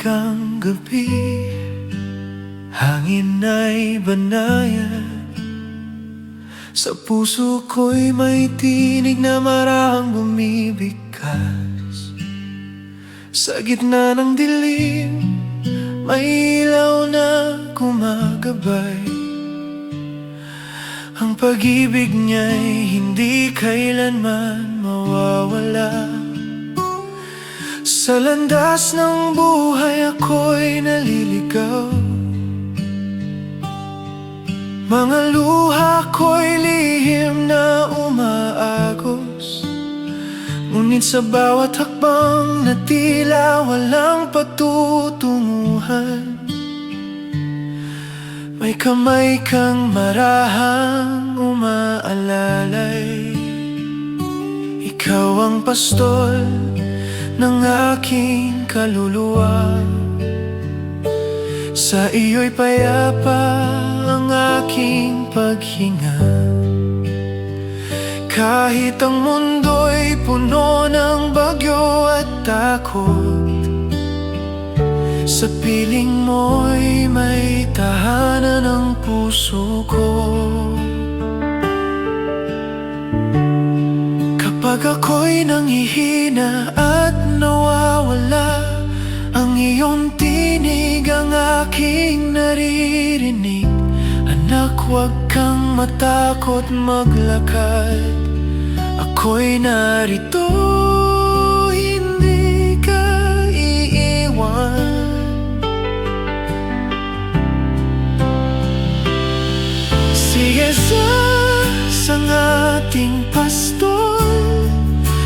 ang gabi, hangin ay banayad. Sa puso ko'y may tinig na marahang bumibigkas. Sa gitna ng dilim, may ilaw na gumagabay. Ang pag-ibig niya'y hindi kailanman mawawala. Sa landas ng buhay ako'y naliligaw. Mga luha ko'y lihim na umaagos. Ngunit sa bawat hakbang na tila walang patutunguhan, may kamay kang marahang umaalalay. Ikaw ang pastol ng aking kaluluwa. Sa iyo'y payapa ang aking paghinga. Kahit ang mundo'y puno ng bagyo at takot, sa piling mo'y may tahanan ang puso ko. Kapag ako'y nanghihina at nawawala, ang iyong tinig ang aking naririnig. Anak, huwag kang matakot maglakad. Ako'y narito, hindi ka iiwan. Sige sa ating pastol,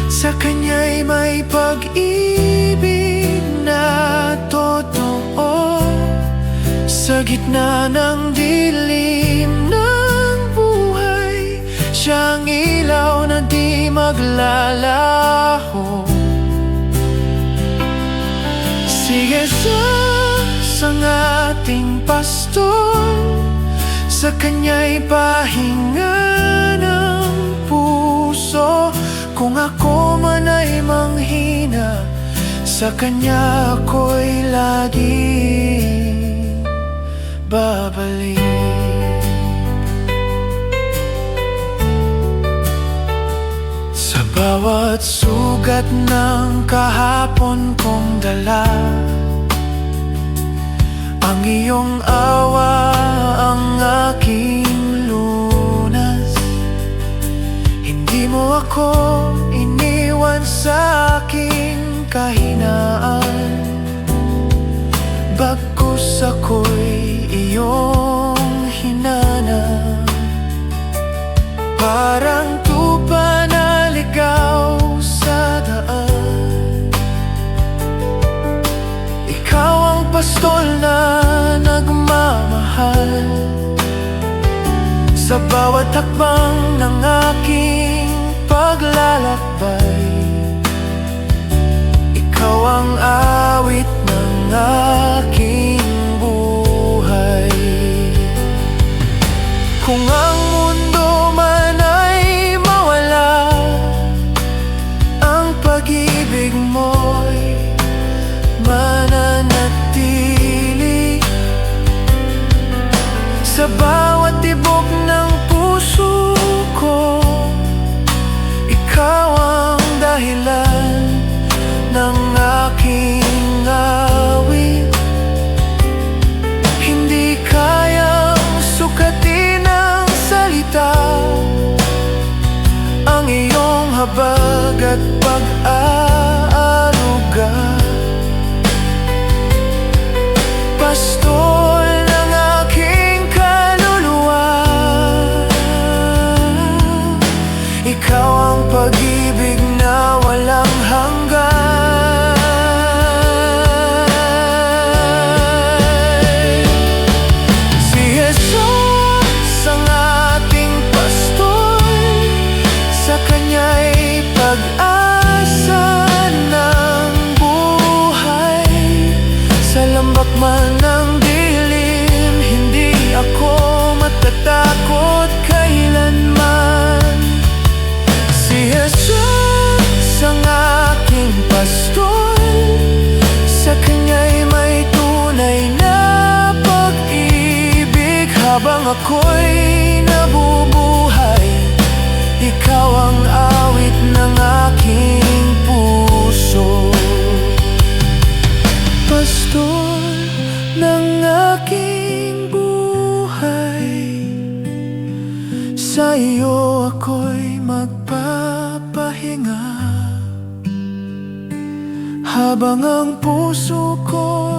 sa kanya'y may pag-ibig na totoo. Sa gitna ng dilim ng buhay, siyang ilaw na di maglalaho. Sige sa ating pastol, sa kanya'y pahinga ng puso. Kung ako man ay manghina, sa kanya ako'y laging babalik. Sa bawat sugat ng kahapon kong dala, ang iyong awa ang aking lunas. Hindi mo ako iniwan sa aking kahinaan, bagkus ako'y iyong hinanap. Parang tupa na ligaw sa daan, ikaw ang pastol na nagmamahal. Sa bawat hakbang ng aking paglalakbay, ikaw ang awit ng aking buhay. Kung ang mundo man ay mawala, ang pag-ibig mo'y mananatili. Sa bawat tibok ng puso ko, ikaw ang dahilan ng aking awit. Hindi kayang sukatin ng salita ang iyong habag at pag-aaruga. Pastol ng aking kaluluwa, ikaw ang pag-ibig na walang hanggan. Si Jesus ang ating pastol, sa kanya'y pag-asa ng buhay. Sa lambak man ng dilim, hindi ako matatakot kailanman. Si Jesus ang aking pastol, sa kanya'y may ako'y nabubuhay, ikaw ang awit ng aking puso. Pastor ng aking buhay, sa iyo ako'y magpapahinga, habang ang puso ko